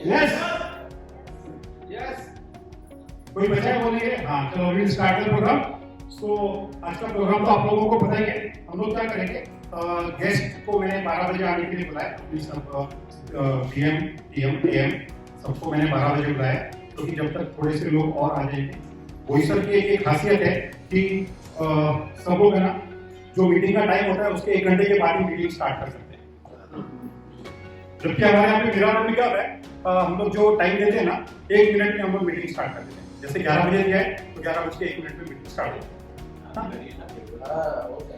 Yes yes, कोई बचा है बोलेंगे? हाँ चलो अभी स्टार्ट है प्रोग्राम। सो आज का प्रोग्राम तो आप लोगों को पता ही है। हम लोग क्या करेंगे, गेस्ट को मैंने 12 बजे आने के लिए बुलाया। सब पीएम टीएम एएम सबको मैंने 12 बजे बुलाया, क्योंकि जब तक थोड़े से लोग और आ जाएंगे। वही सर की एक खासियत है कि सब लोग है ना, जो मीटिंग का टाइम होता है उसके 1 घंटे के बाद ही मीटिंग स्टार्ट कर सकते हैं। जबकि हमारे यहाँ पे मेरा भी क्या होता है, हम लोग जो टाइम देते हैं ना, 1 मिनट में हम लोग मीटिंग स्टार्ट कर देते हैं। जैसे 11 बजे दिया है तो 11:01 में मीटिंग स्टार्ट होती है।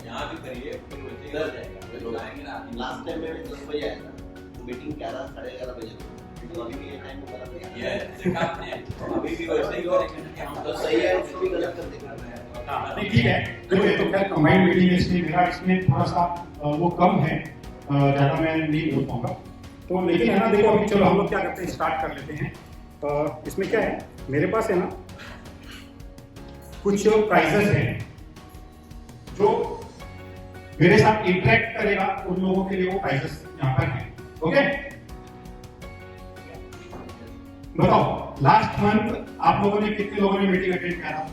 यहाँ भी करिए, फिर बच्चे इधर जाएगा, लोग आएंगे ना। लास्ट टाइम में 10 बजे आया था, तो मीटिंग 11 साढ़े 11 बजे थी। तो अभी भी ये टाइम को गलत है। ये देखा आपने, अभी भी वैसे ही करेंगे कि हम तो सही है, उसको भी गलत कर देंगे। हाँ नहीं ठीक है। देखो ये तो खैर कंबाइंड मीटिंग है, इसलिए मेरा इसमें थोड़ा सा वो कम है, ज़्यादा मैं नहीं बोल पाऊंगा। तो लेकिन है ना, देखो अभी चलो हम लोग क्या करते हैं, स्टार्ट कर लेते हैं। इसमें क्या है, मेरे पास है ना कुछ प्राइजेस हैं जो मेरे साथ इंटरेक्ट करेगा, उन लोगों के लिए वो प्राइजेस यहाँ पर हैं। ओके बताओ, लास्ट मंथ आप लोगों ने कितने लोगों ने मीटिंग अटेंड किया था?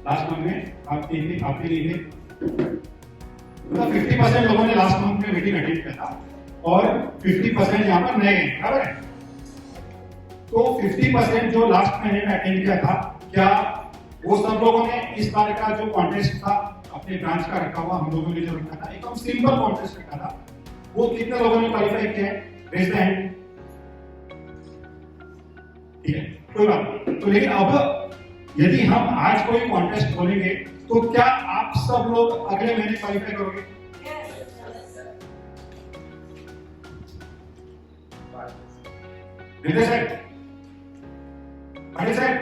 लास्ट मंथ में आपके लिए मतलब 50% लोगों ने लास्ट मंथ में मीटिंग अटेंड किया था और 50% यहाँ पर नए हैं, बराबर है? तो 50% जो लास्ट महीने में अटेंड किया था, क्या वो सब लोगों ने इस बार का जो कॉन्टेस्ट था अपने ब्रांच का रखा हुआ, हम लोगों ने जो रखा था, एकदम सिंपल कॉन्टेस्ट रखा था, वो कितने लोगों ने क्वालिफाई किया है? Raise the hand. ठीक है, कोई बात नहीं। तो लेकिन अब यदि हम आज कोई कॉन्टेस्ट खोलेंगे तो क्या आप सब लोग अगले महीने क्वालिफाई करोगे? विजय साहेब, पाटील साहेब,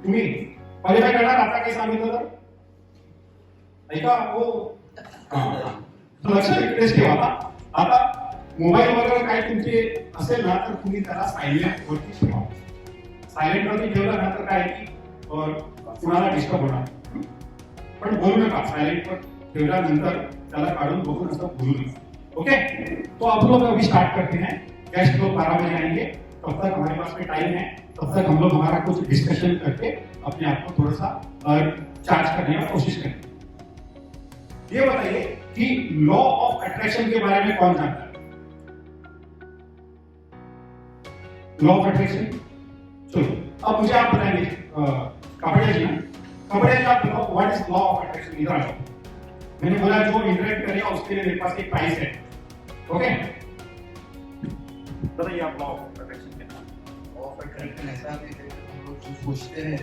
तुम्ही क्वालिफाय करणार? आता काही सांगितलं तर ऐका, हो लक्षात इकडेच ठेवा। आता मोबाईल वगैरे काय तुमचे असेल ना, तर तुम्ही त्याला सायलेंट वरती ठेवा। सायलेंट वरती ठेवलं ना तर काय की कुणाला डिस्टर्ब होणार, पण बोलू नका। सायलेंट वर ठेवल्यानंतर त्याला काढून बघून असं बोलू नका। ओके, तो आप लोग अभी स्टार्ट करते हैं। गेस्ट लोग 12 बजे आएंगे, तब तक हमारे पास में टाइम है। तब तक हम लोग हमारा कुछ डिस्कशन करके अपने आप को थोड़ा सा चार्ज करने की कोशिश करें। ये बताइए कि लॉ ऑफ अट्रैक्शन के बारे में कौन जानता है? लॉ ऑफ अट्रैक्शन, चलो अब मुझे आप बताएंगे, कपड़े जी आप बताओ, what is law of attraction? इधर आ जाओ। मैंने बोला जो इंटरेक्ट करेगा उसके लिए मेरे पास एक प्राइस है। ओके बताइए आप लॉ ऑफ अट्रैक्शन क्या है? लॉ ऑफ अट्रैक्शन ऐसा है कि हम लोग जो सोचते हैं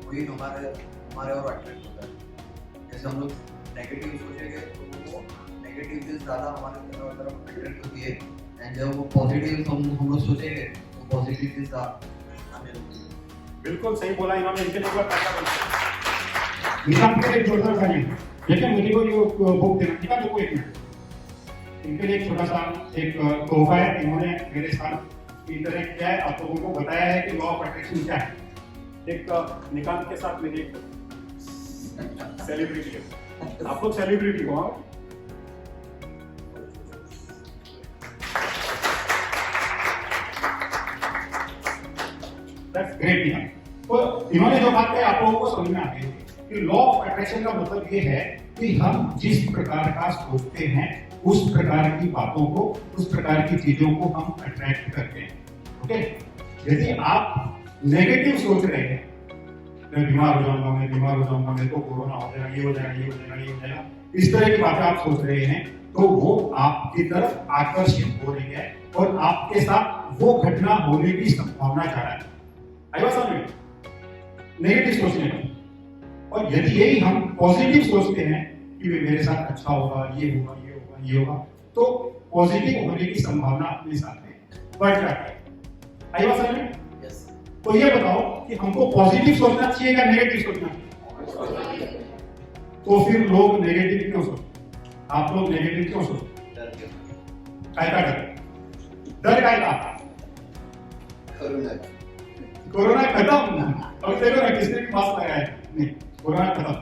वही हमारे और अट्रैक्ट होता है। जैसे हम लोग नेगेटिव सोचेंगे तो वो नेगेटिव चीज ज्यादा हमारे तरफ अट्रैक्ट होती है, एंड जब वो पॉजिटिव हम लोग सोचेंगे तो पॉजिटिव चीज हमें होती है। बिल्कुल सही बोला इन्होंने। इनके लिए पैसा बनता निशान के लिए जोरदार ताली। लेकिन मुझे को ये बुक देना, ठीक है? देखो एक मिनट, इनके लिए एक छोटा सा एक तोहफा है। इन्होंने मेरे साथ इंटरेक्ट किया है, आप लोगों को बताया है कि लॉ ऑफ अट्रैक्शन क्या है। एक निकांत के साथ मेरी एक सेलिब्रिटी है, आप लोग सेलिब्रिटी हो। That's great Nikant. तो इन्होंने जो बात कही आप लोगों को समझ में आ गई कि लॉ ऑफ अट्रैक्शन का मतलब ये है कि हम जिस प्रकार का सोचते हैं उस प्रकार की बातों को, उस प्रकार की चीजों को हम अट्रैक्ट करते हैं। ओके, यदि आप नेगेटिव सोच रहे हैं, मैं बीमार हो जाऊंगा, मेरे को कोरोना हो जाएगा, ये हो जाएगा, इस तरह की बातें आप सोच रहे हैं, तो वो आपकी तरफ आकर्षित हो रही है और आपके साथ वो घटना होने की संभावना ज्यादा है। आई बात समझ में? नेगेटिव सोचने का। और यदि यही हम पॉजिटिव सोचते हैं कि मेरे साथ अच्छा होगा, ये होगा, तो पॉजिटिव होने की संभावना अपने साथ में बढ़ जाती है। आई बात समझ में? तो ये बताओ कि हमको पॉजिटिव सोचना चाहिए या नेगेटिव सोचना चाहिए? तो फिर लोग नेगेटिव क्यों सोचते? आप लोग नेगेटिव क्यों सोचते? काय का डर काय का? कोरोना खत्म। अब देखो ना, किसने भी मास्क लगाया है? नहीं, कोरोना खत्म।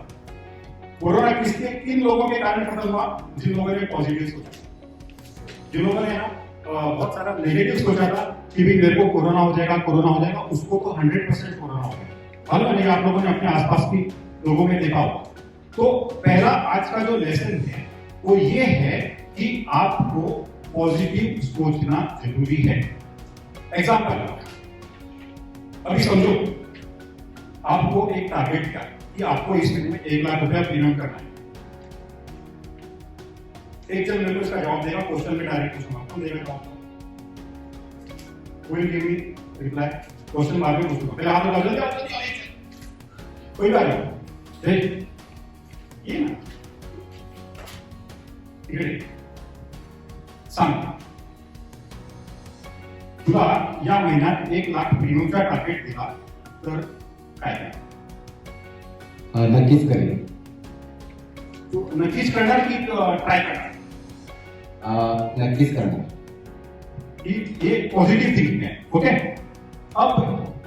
कोरोना किन लोगों के कारण खत्म हुआ? जिन लोगों ने पॉजिटिव सोचा, जिन लोगों ने ना बहुत सारा नेगेटिव सोचा था कि भी मेरे को कोरोना हो जाएगा, उसको तो 100% कोरोना हो गया। मालूम नहीं आप लोगों ने अपने आसपास की लोगों में देखा होगा। तो पहला आज का जो लेसन है वो ये है कि आपको पॉजिटिव सोचना जरूरी है। एग्जाम्पल, अभी समझो आपको एक टारगेट क्या कि आपको इस महीने में 1 लाख रुपया प्रीमियम करना है। एक जन मेरे को इसका जवाब देगा, क्वेश्चन में डायरेक्ट पूछूंगा, कौन देगा जवाब? Will give me reply, question बाद में पूछूंगा, पहले हाथ उठा दो। कोई बात नहीं, ये ना इकडे सांग, तुला या महिन्यात 1 लाख प्रीमियमचा टार्गेट दिला तर काय नक्कीच करेन. तू नक्कीच करणार की ट्राय करणार? नक्कीच करणार. ये पॉजिटिव थिंकिंग है। ओके, अब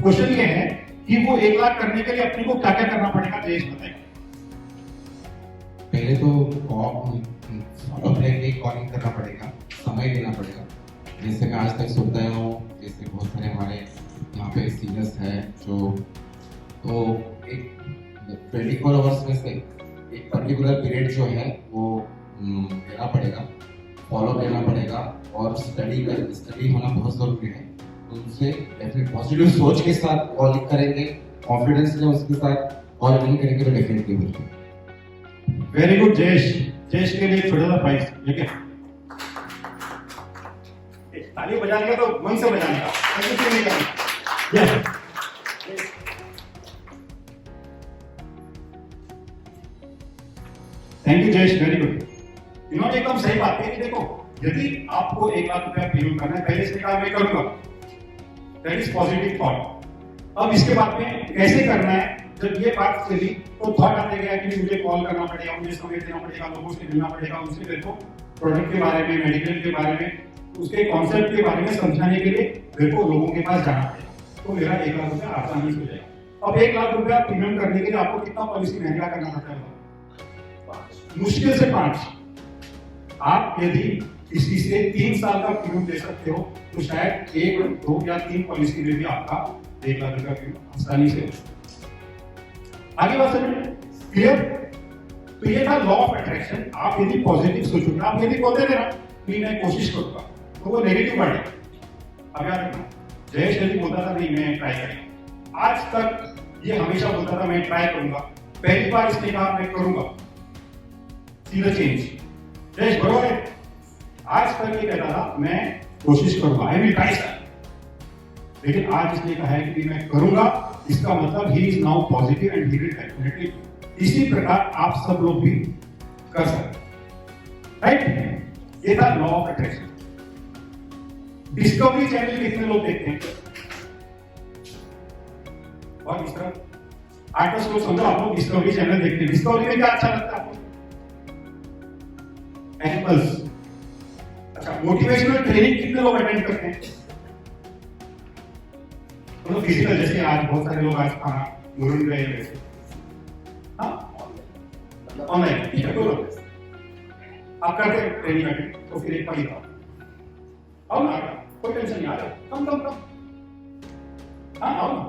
क्वेश्चन ये है कि वो 1 लाख करने के लिए अपने को क्या क्या करना पड़ेगा, जयेश बताएगा। पहले तो अपने लिए कॉलिंग करना पड़ेगा, समय देना पड़ेगा. जैसे मैं आज तक सुनता हूँ, जैसे बहुत सारे हमारे यहाँ पे सीनियर्स हैं जो, तो एक 24 आवर्स में से एक पर्टिकुलर पीरियड जो है वो देना पड़ेगा, फॉलो करना पड़ेगा, और स्टडी होना बहुत जरूरी है. उनसे डेफिनेट पॉजिटिव सोच के साथ कॉलिंग करेंगे, कॉन्फिडेंस में उसके साथ कॉलिंग करेंगे तो डेफिनेटली होगी. वेरी गुड जयेश, जयेश के लिए छोटा सा प्राइज लेके ताली बजाने का तो मन से बजाने का, कुछ नहीं करना। Yes, thank you Jayesh, very good. इन्होंने एकदम सही बात कही कि देखो यदि आपको 1 लाख रुपया पेमेंट करना है, पहले से कहा मैं करूंगा, दैट इज पॉजिटिव थॉट। अब इसके बाद में कैसे करना है, जब ये बात चली तो थॉट आते गया कि मुझे कॉल करना पड़ेगा, मुझे समय देना पड़ेगा, लोगों से मिलना पड़ेगा, उनसे मेरे को प्रोडक्ट के बारे में, मेडिकल के बारे में, उसके कॉन्सेप्ट के बारे में समझाने के लिए मेरे को लोगों के पास जाना पड़ेगा। तो मेरा 1 लाख रुपया आसानी से हो जाएगा। अब 1 लाख रुपया पेमेंट करने के लिए आपको कितना पॉलिसी महंगा करना पड़ता है? मुश्किल से 5। आप यदि किसी से 3 साल का प्रीमियम दे सकते हो तो शायद 1, 2 या 3 पॉलिसी में भी आपका 1 लाख रुपया प्रीमियम आसानी से हो। आगे बात समझ क्लियर? तो ये था लॉ ऑफ अट्रैक्शन। आप यदि पॉजिटिव सोचोगे, आप यदि बोलते थे ना कि मैं कोशिश करूंगा, तो वो नेगेटिव वर्ड है। अब याद रखना, जयेश यदि बोलता था नहीं मैं ट्राई करेंगे, आज तक ये हमेशा बोलता था मैं ट्राई करूंगा, पहली बार इसने कहा मैं करूंगा, सी द चेंज। जयेश बरोबर है, आज तक ये कहता था मैं कोशिश करूंगा, आई विल ट्राई सर, लेकिन आज इसने कहा है कि मैं करूंगा, इसका मतलब he is now positive and he will definitely. इसी प्रकार आप सब लोग भी कर सकते, राइट? ये था law of attraction. Discovery channel कितने लोग देखते हैं? और इस तरह 8-10 लोग, समझो आप लोग डिस्कवरी चैनल देखते हैं। डिस्कवरी में क्या अच्छा लगता है आपको? एनिमल्स। अच्छा, मोटिवेशनल ट्रेनिंग कितने लोग अटेंड करते हैं? मतलब फिजिकल, जैसे आज बहुत सारे लोग आज खाना मुरुन गए वैसे, हाँ ऑनलाइन, ठीक है, बोलो आप करते हैं ट्रेनिंग अटेंड, तो फिर एक पढ़ी था आओ ना, कोई टेंशन नहीं, आ जाओ, कम हाँ आओ ना।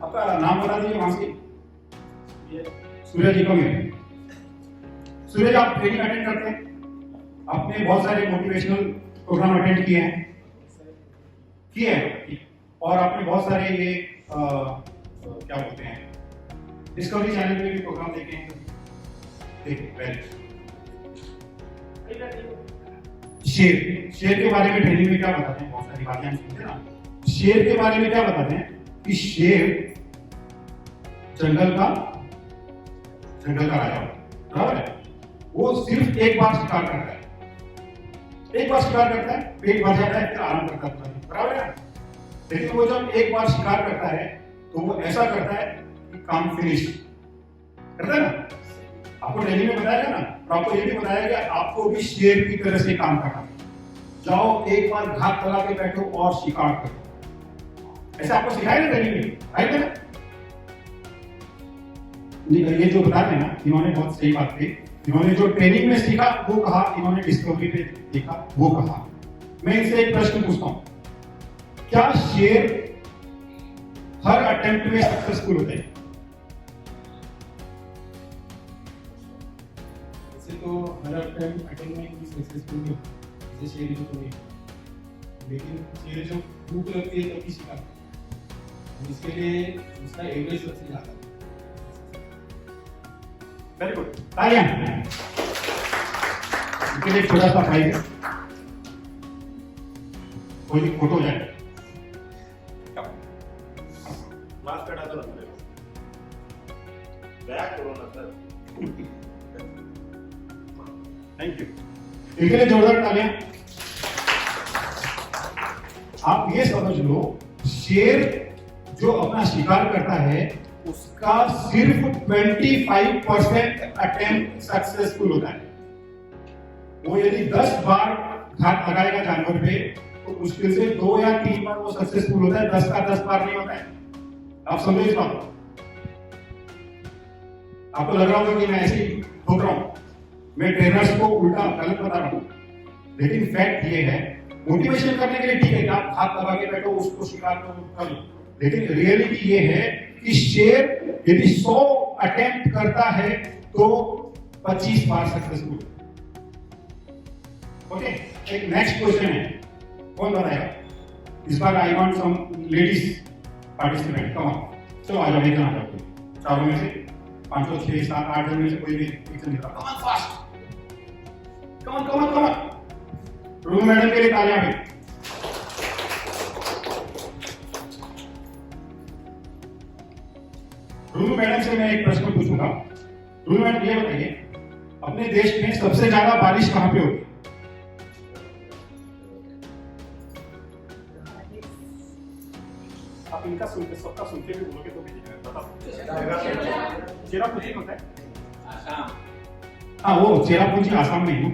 आपका नाम बता दीजिए वहां से। सूरज जी को मिले। सूरज, आप ट्रेनिंग अटेंड करते हैं? आपने बहुत सारे मोटिवेशनल प्रोग्राम अटेंड किए हैं, और आपने बहुत सारे ये क्या बोलते हैं डिस्कवरी चैनल पे भी प्रोग्राम देखे हैं। शेर के बारे में ट्रेनिंग में क्या बताते हैं? बहुत सारी बातें हम सुनते हैं ना। शेर के बारे में क्या बताते हैं कि शेर जंगल का राजा, बराबर है। वो सिर्फ एक बार शिकार करता है, पेट भर जाता है, फिर आराम करता है, बराबर है। लेकिन वो जब एक बार शिकार करता है तो वो ऐसा करता है कि काम फिनिश करता है ना। आपको ट्रेनिंग में बताया गया ना, और आपको ये भी बताया गया आपको भी शेर की तरह से काम करना है। जाओ एक बार घात लगा के बैठो और शिकार करो, ऐसा आपको सिखाया ना ट्रेनिंग में, राइट है ना? ये जो बता रहे हैं ना, इन्होंने बहुत सही बात कही इन्होंने जो ट्रेनिंग में सीखा वो कहा, इन्होंने डिस्कवरी पे देखा वो कहा। मैं इनसे एक प्रश्न पूछता हूं, क्या शेर हर अटेम्प्ट में सक्सेसफुल होते हैं? वैसे तो हर अटेम्प्ट में भी सक्सेसफुल नहीं होता, जैसे शेर जो तो नहीं, लेकिन शेर जो भूख लगती है तभी शिकार करता है, इसके लिए उसका एवरेज सबसे ज़्यादा है। वेरी गुड, तालियां इनके लिए छोटा सा प्राइज है, कोई भी फोटो हो जाए। मास्क हटा दो ना मेरे को। बैक करो ना सर। थैंक यू, इनके लिए जोरदार तालियां। आप ये समझ लो, शेर जो अपना शिकार करता है उसका सिर्फ 25% अटेम्प्ट सक्सेसफुल होता है। वो यदि 10 बार घात लगाएगा जानवर पे तो मुश्किल से 2 या 3 बार वो सक्सेसफुल होता है, 10 का 10 बार नहीं होता है। आप समझो इस बात को। आपको लग रहा होगा कि मैं ऐसे ही ठोक रहा हूं, मैं ट्रेनर्स को उल्टा गलत बता रहा हूं, लेकिन फैक्ट ये है, मोटिवेशन करने के लिए ठीक है कि आप हाथ लगा के बैठो, उसको शिकार कर लो, लेकिन रियलिटी ये है कि शेर यदि 100 अटेम्प्ट करता है तो 25 बार सक्सेसफुल। ओके, एक नेक्स्ट क्वेश्चन है, कौन बताएगा? इस बार I want some ladies participant, come on, चलो आ जाओ, एक जन आ जाओ, चारों में से 5, 6, 7, 8 जन में से कोई भी एक जन निकला, come on fast, come on come on come on. Room madam के लिए तालियां भी। रूनू मैडम से मैं एक प्रश्न पूछूंगा। रूनू मैडम ये बताइए, अपने देश में सबसे ज्यादा बारिश कहां पे होती है? आप इनका सुनते, सबका सुनते हुए बोलोगे तो भी बता सकते। चेरापूंजी होता है? आसाम, हाँ, वो चेरापूंजी आसाम में ही।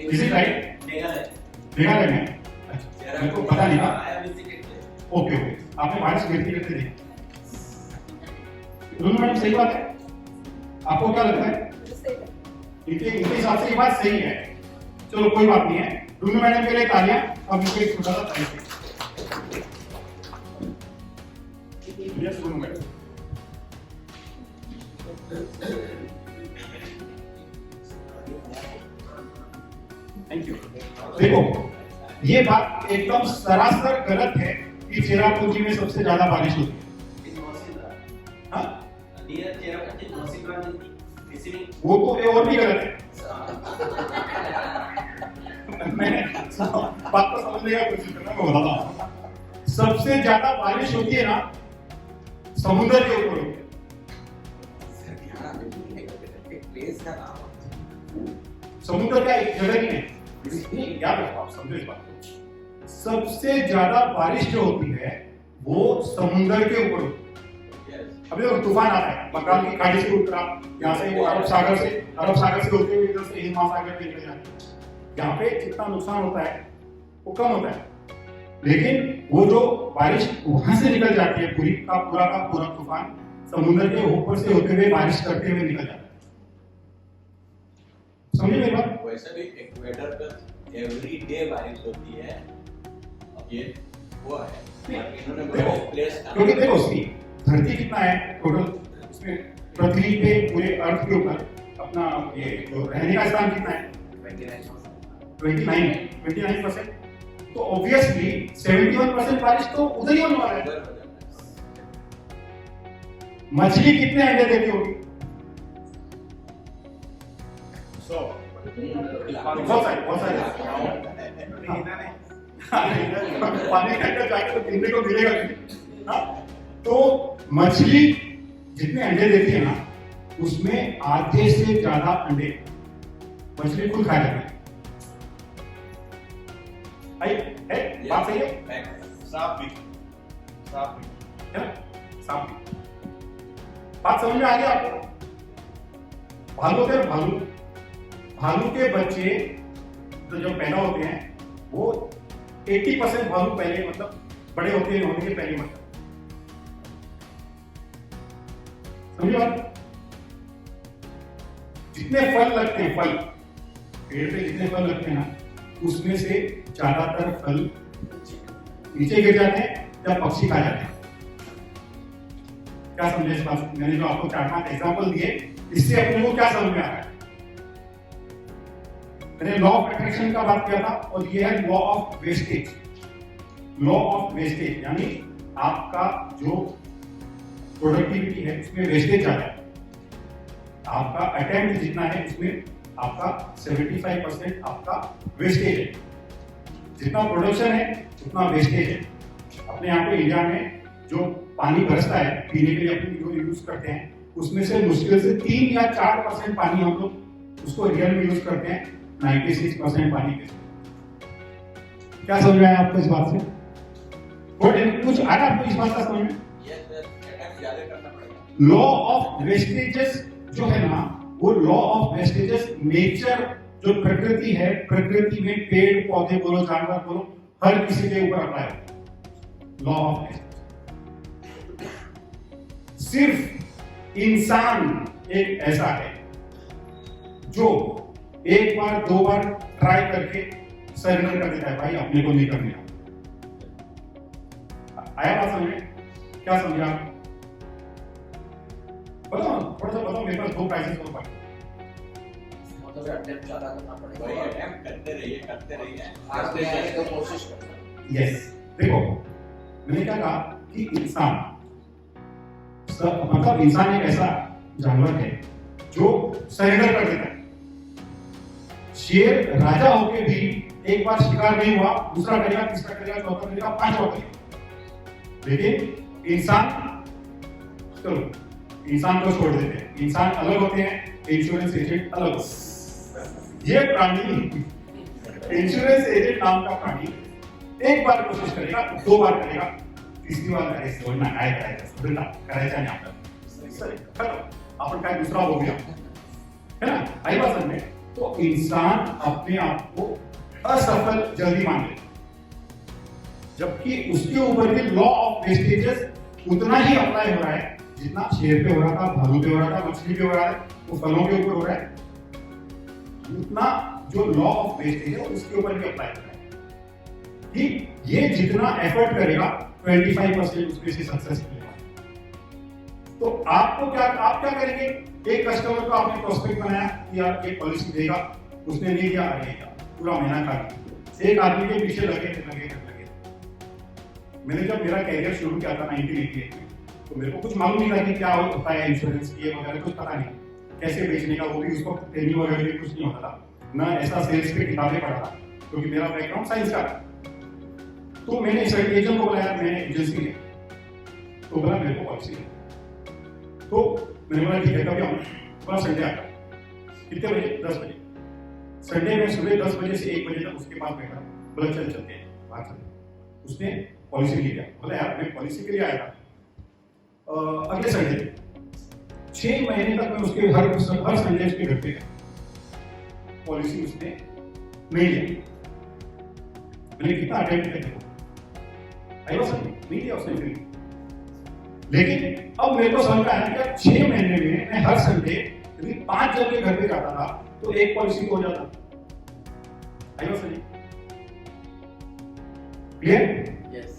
Is it right? Meghalaya, Meghalaya में? अच्छा, मेरे को पता नहीं था। आया विजिटेड है। ओके ओके, आपने बारिश गिरती गिरती देखी? रूनू मैडम सही बात है? आपको क्या लगता है? इनके हिसाब से ये बात सही है। चलो कोई बात नहीं है, रूनू मैडम के लिए तालियां। अब इनको एक छोटा सा ताली दीजिए। Yes Runu madam. Thank you. देखो, ये बात एकदम सरासर गलत है कि चेरापूंजी में सबसे ज्यादा बारिश होती है। हाँ? वो तो ये और भी गलत है। मैंने बात को समझने का कोशिश करना, मैं बताता हूँ। सबसे ज्यादा बारिश होती है ना समुद्र के ऊपर होती है। समुद्र का एक जगह नहीं है, याद रखो, आप समझो इस बात को। सबसे ज्यादा बारिश जो होती है वो समुद्र के ऊपर होती है। अभी तो तूफान आता है, बंगाल की खाड़ी से उतरा, यहाँ से वो अरब सागर से होते हुए इधर से हिंद महासागर के निकल जाते हैं। यहाँ पे जितना नुकसान होता है वो कम होता है, लेकिन वो जो बारिश वहां से निकल जाती है, पूरी का पूरा तूफान समुद्र के ऊपर से होते हुए बारिश करते हुए निकल जाता है। समझे मेरी बात? वैसे भी इक्वेटर पर एवरी डे बारिश होती है। अब ये वो है, इन्होंने देखो, प्लेस क्योंकि देखो उसकी धरती कितना है टोटल, इसमें पृथ्वी पे पूरे अर्थ के ऊपर अपना ये जो रहने का स्थान कितना है? 29%। तो ऑब्वियसली 71% बारिश तो उधर ही होने वाला है। मछली कितने अंडे देती होगी? 100। बहुत सारे पानी के अंदर जाके तो पीने को मिलेगा नहीं। हाँ? तो मछली जितने अंडे देती है ना, उसमें आधे से ज्यादा अंडे मछली खुद खा जाती है। बात सही है? सांप भी है ना? सांप भी। बात समझ में आ गया आपको? भालू के बच्चे तो जब पैदा होते हैं वो 80% भालू पहले मतलब बड़े होते हैं होने के पहले मतलब, समझे बात? जितने फल लगते हैं, फल पेड़ पे जितने फल लगते हैं ना, उसमें से ज्यादातर फल नीचे गिर जाते हैं या पक्षी खा जाते हैं। क्या समझे इस बात से? मैंने जो आपको 4-5 एग्जाम्पल दिए, इससे अपने को क्या समझ में आ रहा है? मैंने लॉ ऑफ अट्रैक्शन का बात किया था, और ये है law of wastage. Law of wastage यानी आपका जो प्रोडक्टिविटी है उसमें वेस्टेज ज्यादा है। आपका अटेम्प्ट जितना है उसमें आपका 75% आपका वेस्टेज है। जितना प्रोडक्शन है उतना वेस्टेज है। अपने यहाँ पे इंडिया में जो पानी बरसता है पीने के लिए अपन जो यूज करते हैं, उसमें से मुश्किल से 3 या 4% पानी हम लोग उसको रियल में यूज करते हैं, 96% पानी के। क्या समझ में आया आपको इस बात से? कुछ आया आपको इस बात का समझ में? ज्यादा करना पड़ेगा। लॉ ऑफ वेस्टेजेस जो है ना, वो लॉ ऑफ वेस्टेजेस नेचर जो प्रकृति है, प्रकृति में पेड़ पौधे बोलो, जानवर बोलो, हर किसी के ऊपर अप्लाई होता है लॉ ऑफ वेस्टेज। सिर्फ इंसान एक ऐसा है जो एक बार 2 बार ट्राई करके सरेंडर कर देता है, भाई अपने को नहीं करने आया। बात समझ में? क्या समझा? बताओ, थोड़ा सा बताओ। मेरे पास 2 प्राइजेस हो पाए। मतलब अटेम्प्ट ज्यादा करना वही पड़ेगा, अटेम्प्ट करते रहिए। आज में आने की कोशिश करना। यस, देखो मैंने क्या कहा कि इंसान मतलब इंसान एक ऐसा जानवर है जो सरेंडर कर देता है। शेर राजा होके भी एक बार शिकार नहीं हुआ, दूसरा करेगा, तीसरा करेगा, चौथा करेगा, 5वां करेगा। लेकिन इंसान, चलो इंसान को छोड़ देते हैं, इंसान अलग होते हैं, इंश्योरेंस एजेंट अलग होते हैं। ये प्राणी, इंश्योरेंस एजेंट नाम का प्राणी एक बार कोशिश करेगा, 2 बार करेगा, तीसरी बार करे सोडना आएगा करायचा नाही आपल्याला, अपन काय दूसरा हो गया है ना। आई बात समझ में? तो इंसान अपने आप को असफल जल्दी मान लेता, जबकि उसके ऊपर भी लॉ ऑफ वेस्टेजेस उतना ही अप्लाई हो रहा है जितना शेर पे हो रहा था, भालू पे हो रहा था, मछली पे हो रहा है, वो फलों के ऊपर हो रहा है। उतना जो लॉ ऑफ वेस्टेज है उसके ऊपर भी अप्लाई हो रहा है कि ये जितना एफर्ट करेगा 25% उसमें से सक्सेस मिलेगा। तो आपको क्या, आप क्या करेंगे? एक कस्टमर को आपने प्रोस्पेक्ट बनाया या एक पॉलिसी देगा, उसने नहीं दिया, अरे पूरा महीना खा गया। एक आदमी के पीछे लगे। मैंने जब मेरा कैरियर शुरू किया था 1988 में, तो मेरे को कुछ मालूम नहीं था कि क्या होता है इंश्योरेंस की वगैरह, कुछ पता नहीं कैसे बेचने का, वो भी उसको ट्रेनिंग वगैरह भी कुछ नहीं होता था ना, ऐसा सेल्स पे किताबें पढ़ा था क्योंकि मेरा बैकग्राउंड साइंस का था। तो मैंने इस एजेंट को बुलाया, मैंने एजेंसी में, तो बोला मेरे को पॉलिसी है। तो मैंने बोला ठीक है, कभी आऊँ? बोला संडे आता। कितने बजे? 10 बजे। संडे में सुबह 10 बजे से 1 बजे तक उसके पास बैठा। बोला चल चलते हैं, बात चलते। उसने पॉलिसी ले लिया। बोला यार मैं पॉलिसी के लिए आया था अगले संडे। 6 महीने तक मैं उसके हर संडे उसके घर पे गया, पॉलिसी उसने नहीं ली। मैंने कितना अटेम्प्ट किया, आई वाज नहीं लिया उसने फिर। लेकिन अब मेरे को समझ में आया कि 6 महीने में मैं हर संडे यदि 5 जन के घर पे जाता था तो एक पॉलिसी हो जाता। आई वाज नहीं क्लियर? यस।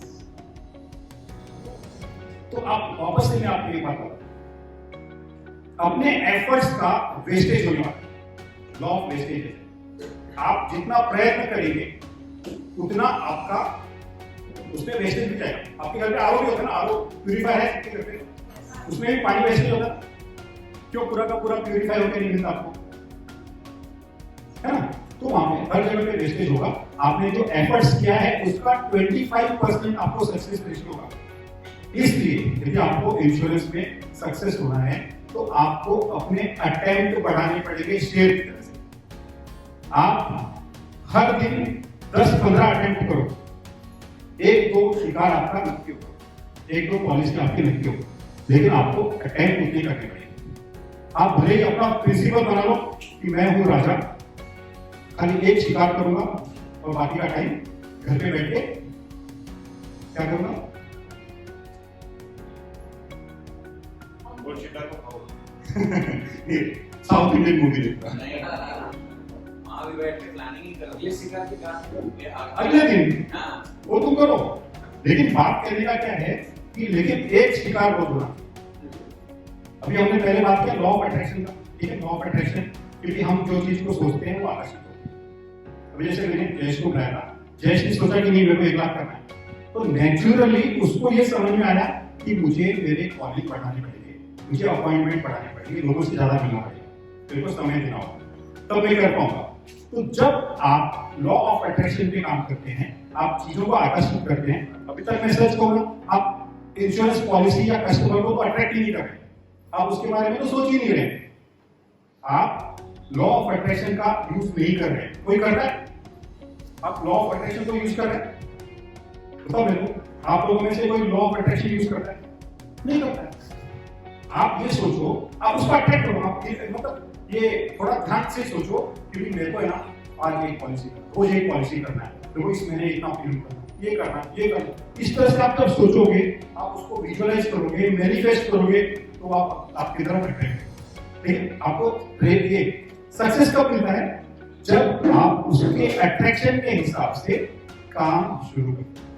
तो आप वापस से मैं आपको एक बात बता, अपने एफर्ट्स का वेस्टेज होने वाला, लॉ ऑफ वेस्टेज है। आप जितना प्रयत्न करेंगे उतना आपका उसमें वेस्टेज भी जाएगा। आपके घर पे आरओ भी होता है ना, आरओ प्यूरिफायर है सबके घर पे, उसमें भी पानी वेस्टेज होता है। क्यों? पूरा का पूरा प्यूरिफाई होकर नहीं मिलता आपको, है ना। तो वहां पे हर जगह पे वेस्टेज होगा। आपने जो एफर्ट्स किया है उसका 25% आपको सक्सेस रेशियो होगा। इसलिए यदि आपको इंश्योरेंस में सक्सेस होना है तो आपको अपने अटेम्प्ट बढ़ाने पड़ेंगे शेयर की तरह से। आप हर दिन 10-15 अटेम्प्ट करो, 1-2 शिकार आपका नक्की होगा, 1-2 पॉलिसी आपकी नक्की होगी, लेकिन आपको अटेम्प्ट उतने करने पड़ेंगे। आप भले ही अपना प्रिंसिपल बना लो कि मैं हूं राजा, खाली एक शिकार करूंगा और बाकी का टाइम घर पे बैठ के क्या करूंगा? और शिकार को खाओ। नहीं, साउथ इंडियन मूवी देखता है। नहीं वहाँ भी बैठ के प्लानिंग ही कर ये शिकार के कहा अगले दिन हाँ वो तुम करो, लेकिन बात कहने का क्या है कि लेकिन एक शिकार बहुत बुरा। अभी हमने पहले बात किया लॉ ऑफ अट्रैक्शन का, ठीक है, लॉ ऑफ अट्रैक्शन, क्योंकि हम जो चीज को सोचते हैं वो आकर्षित होते हैं। अभी जैसे मैंने जयेश को बुलाया था, जयेश ने सोचा कि नहीं मेरे को 1 लाख करना है, तो नेचुरली उसको ये समझ में आया कि मुझे मेरे कॉलेज बढ़ाने पड़ेंगे, मुझे अपॉइंटमेंट बढ़ाने पड़ेंगे, लोगों से ज्यादा मिलना पड़ेगा, मेरे को समय देना होगा, तब मैं कर पाऊंगा। तो जब आप लॉ ऑफ अट्रैक्शन पे काम करते हैं, आप चीजों को आकर्षित करते हैं। अभी तक मैं सच कहूँ, आप इंश्योरेंस पॉलिसी या कस्टमर को तो अट्रैक्ट ही नहीं कर रहे, आप उसके बारे में तो सोच ही नहीं रहे, आप लॉ ऑफ अट्रैक्शन का यूज नहीं कर रहे। कोई कर रहा है? आप लॉ ऑफ अट्रैक्शन को यूज कर रहे हैं? बताओ मेरे को, आप लोगों में से कोई लॉ ऑफ अट्रैक्शन यूज करता है? नहीं करता है। आप ये सोचो, आप उसको अट्रैक्ट करो, आप मतलब ये थोड़ा ध्यान से सोचो कि मेरे को है ना आज एक पॉलिसी करना, रोज एक पॉलिसी करना है, मेरे को इस महीने इतना प्रीमियम करना है, ये करना है, ये करना है। इस तरह से आप जब सोचोगे, आप उसको विजुअलाइज करोगे, मैनिफेस्ट करोगे, तो आप आपकी तरफ अट्रैक्ट, ठीक है। आपको ये सक्सेस कब मिलता है? जब आप उसके अट्रैक्शन के हिसाब से काम शुरू करते हैं।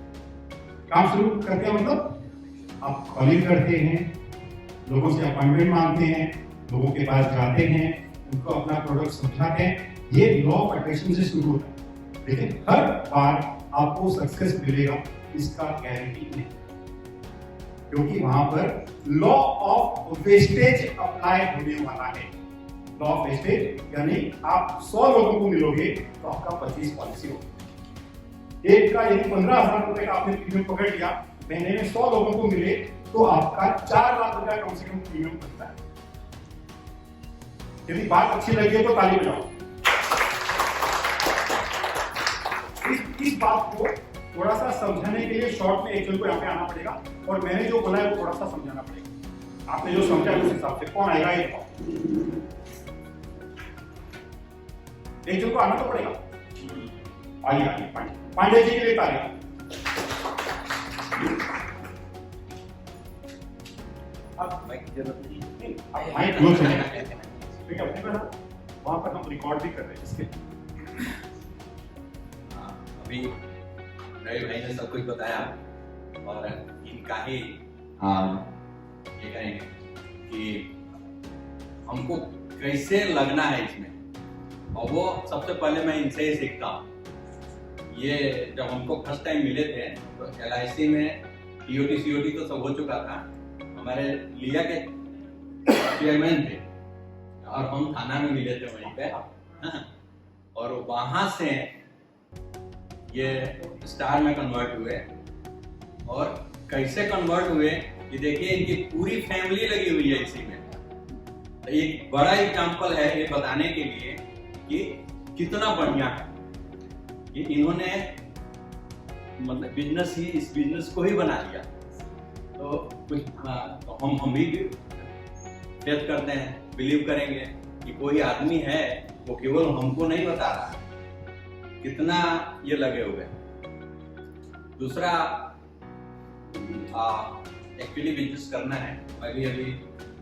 काम शुरू करते हैं मतलब आप कॉलिंग करते हैं, लोगों से अपॉइंटमेंट मांगते हैं, लोगों के पास जाते हैं, उनको अपना प्रोडक्ट समझाते हैं। ये लॉ ऑफ अट्रैक्शन से शुरू होता है, लेकिन हर बार आपको सक्सेस मिलेगा इसका गारंटी नहीं, क्योंकि वहां पर लॉ ऑफ वेस्टेज अप्लाई होने वाला है। लॉ ऑफ वेस्टेज यानी आप 100 लोगों को मिलोगे तो आपका 25 पॉलिसी होगी। एक का यदि 15,000 रुपए का आपने प्रीमियम पकड़ लिया, महीने में 100 लोगों को मिले तो आपका 4 लाख रुपया कम से कम प्रीमियम बनता है। यदि बात अच्छी लगी तो ताली बजाओ। इस बात को थोड़ा सा समझाने के लिए शॉर्ट में एक जन को यहाँ पे आना पड़ेगा, और मैंने जो बोला है वो थोड़ा सा समझाना पड़ेगा। आपने जो समझा उस हिसाब से कौन आएगा, एक जन को आना तो पड़ेगा। आइए आइए, पांडे जी के लिए ताली। अब माइक की जरूरत नहीं, माइक लो चलेगा, ठीक है। अपने पर वहां पर हम रिकॉर्ड भी कर रहे हैं इसके। अभी रवि भाई ने सब कुछ बताया, और इनका ही ये कहेंगे कि हमको कैसे लगना है इसमें, और वो सबसे पहले मैं इनसे ही सीखता हूँ। ये जब हमको फर्स्ट टाइम मिले थे तो LIC में TOT COT तो सब हो चुका था, हमारे लिया के चेयरमैन थे और हम थाना में मिले थे वहीं पे, और वहां से ये स्टार में कन्वर्ट हुए। और कैसे कन्वर्ट हुए ये देखिए, इनकी पूरी फैमिली लगी हुई है इसी में। तो एक बड़ा एग्जांपल है ये बताने के लिए कि कितना बढ़िया है कि इन्होंने मतलब बिजनेस ही, इस बिजनेस को ही बना लिया। तो कुछ तो हम भी फेथ करते हैं, बिलीव करेंगे कि कोई आदमी है वो केवल हमको नहीं बता रहा, कितना ये लगे हुए। दूसरा, एक्चुअली बिजनेस करना है, मैं भी अभी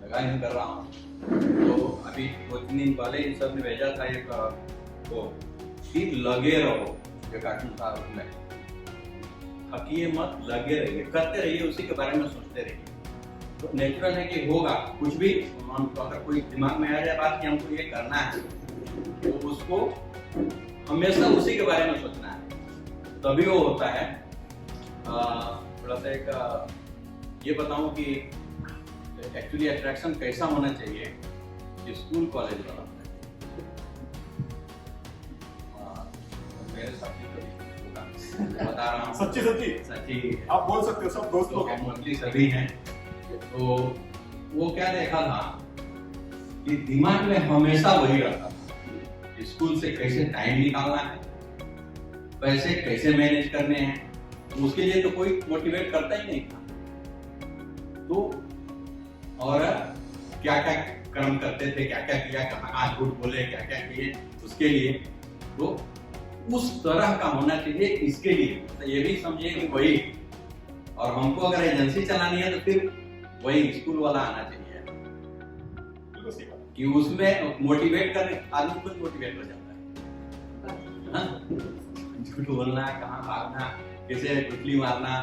लगा ही कर रहा हूँ। तो अभी 2-3 दिन पहले इन सब ने भेजा था एक वो कि लगे रहो, ये कार्टून था उसमें, थकिए मत, लगे रहिए, करते रहिए, उसी के बारे में सोचते रहिए। तो नेचुरल है कि होगा कुछ भी, अगर कोई दिमाग में आ जाए बात कि हमको ये करना है, तो उसको हमेशा उसी के बारे में सोचना है, तभी वो होता है। थोड़ा सा एक ये बताऊं कि एक्चुअली अट्रैक्शन कैसा होना चाहिए, स्कूल कॉलेज वाला। मेरे साथ बता रहा हूँ, सच्ची आप बोल सकते हो, सब दोस्त लोग हैं, मोस्टली सभी हैं। तो वो क्या देखा था कि दिमाग में हमेशा वही रहता था, स्कूल से कैसे टाइम निकालना है, पैसे कैसे मैनेज करने हैं, उसके लिए तो कोई मोटिवेट करता ही नहीं था। तो और क्या क्या कर्म करते थे, क्या क्या किया, कहाँ झूठ बोले, क्या क्या किए उसके लिए, तो उस तरह का होना चाहिए इसके लिए। तो ये भी समझिए कि वही, और हमको अगर एजेंसी चलानी है तो फिर वही स्कूल वाला आना चाहिए। बिल्कुल सही बात। कि उसमें मोटिवेट करने आदमी खुद मोटिवेट हो जाता है। हाँ? झूठ बोलना, कहाँ भागना, कैसे गुठली मारना,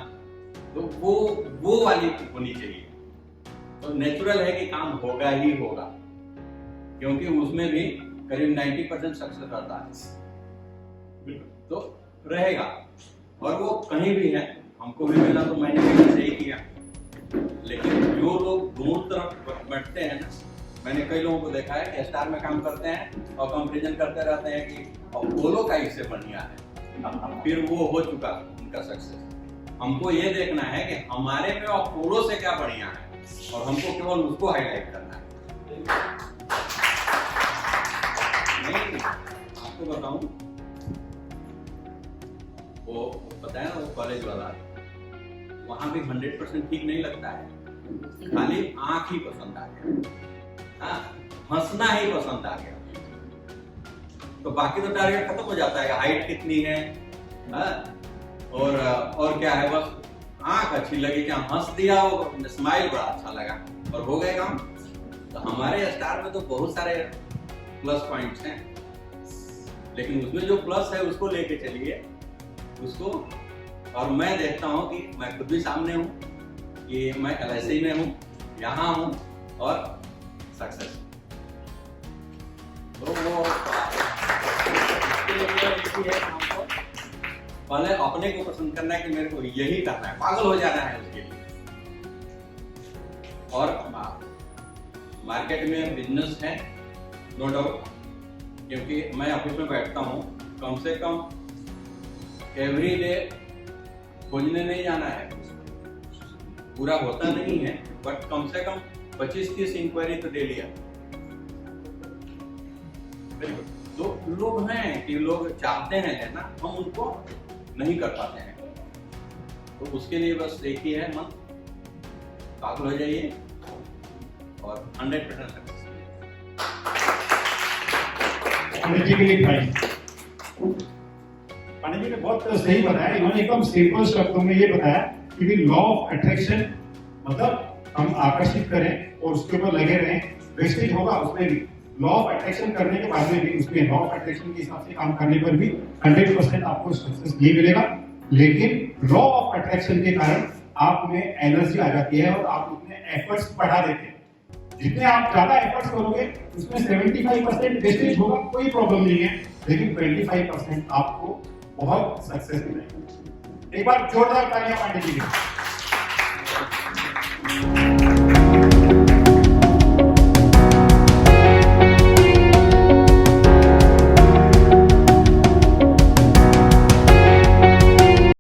तो वो वाली होनी चाहिए। तो नेचुरल है कि काम होगा ही होगा, क्योंकि उसमें भी करीब 90% सक्सेस रहता है, तो रहेगा। और वो कहीं भी है, हमको भी मिला तो मैंने भी ऐसे ही किया। लेकिन जो लोग दोनों तरफ बैठते हैं ना, मैंने कई लोगों को देखा है कि स्टार में काम करते हैं और कंपेरिजन करते रहते हैं कि अपोलो का इससे बढ़िया है, फिर वो हो चुका उनका सक्सेस। हमको ये देखना है कि हमारे में अपोलो से क्या बढ़िया है, और हमको केवल उसको हाईलाइट करना है। नहीं, आपको बताऊं, वो बताया ना, वो कॉलेज वाला, वहां भी 100% ठीक नहीं लगता है, खाली आंख ही पसंद आ गया, हाँ, हंसना ही पसंद आ गया, तो बाकी तो टारगेट खत्म हो जाता है। हाइट कितनी है, हाँ, और क्या है, बस आंख अच्छी लगी, क्या हंस दिया, वो स्माइल बड़ा अच्छा लगा और हो गए काम। तो हमारे स्टार में तो बहुत सारे प्लस पॉइंट्स हैं, लेकिन उसमें जो प्लस है उसको लेके चलिए उसको। और मैं देखता हूँ कि मैं खुद भी सामने हूँ कि मैं LIC में हूँ, यहाँ हूँ और सक्सेस। तो वो इसके लिए एक ही है, हमको पहले अपने को पसंद करना है कि मेरे को यही करना है, पागल हो जाना है उसके लिए। और मार्केट में बिजनेस है, नो डाउट, क्योंकि मैं ऑफिस में बैठता हूँ, कम से कम एवरी डे खोजने नहीं जाना है, पूरा होता नहीं है, बट कम से कम 25-30 इंक्वायरी तो डेली है। तो लोग हैं कि लोग चाहते हैं लेना, हम उनको नहीं कर पाते हैं, तो उसके लिए बस एक ही है, मन पागल हो जाइए और 100% सक्सेस। पंडित जी के लिए पंडित जी ने बहुत सही बताया, इन्होंने एकदम सिंपल शब्दों में ये बताया कि लॉ ऑफ अट्रैक्शन मतलब हम आकर्षित करें और उसके ऊपर लगे रहें, वेस्टेज होगा उसमें भी। लॉ ऑफ अट्रैक्शन करने के बाद में भी, उसमें लॉ ऑफ अट्रैक्शन के हिसाब से काम करने पर भी 100% आपको सक्सेस नहीं मिलेगा, लेकिन लॉ ऑफ अट्रैक्शन के कारण आप में एनर्जी आ जाती है और आप उतने एफर्ट्स बढ़ा देते हैं। जितने आप ज्यादा एफर्ट्स करोगे उसमें 75% वेस्टेज होगा, कोई प्रॉब्लम नहीं है, लेकिन 25% आपको बहुत सक्सेस मिलेगा। एक बार जोरदार तालियां पांडे जी के।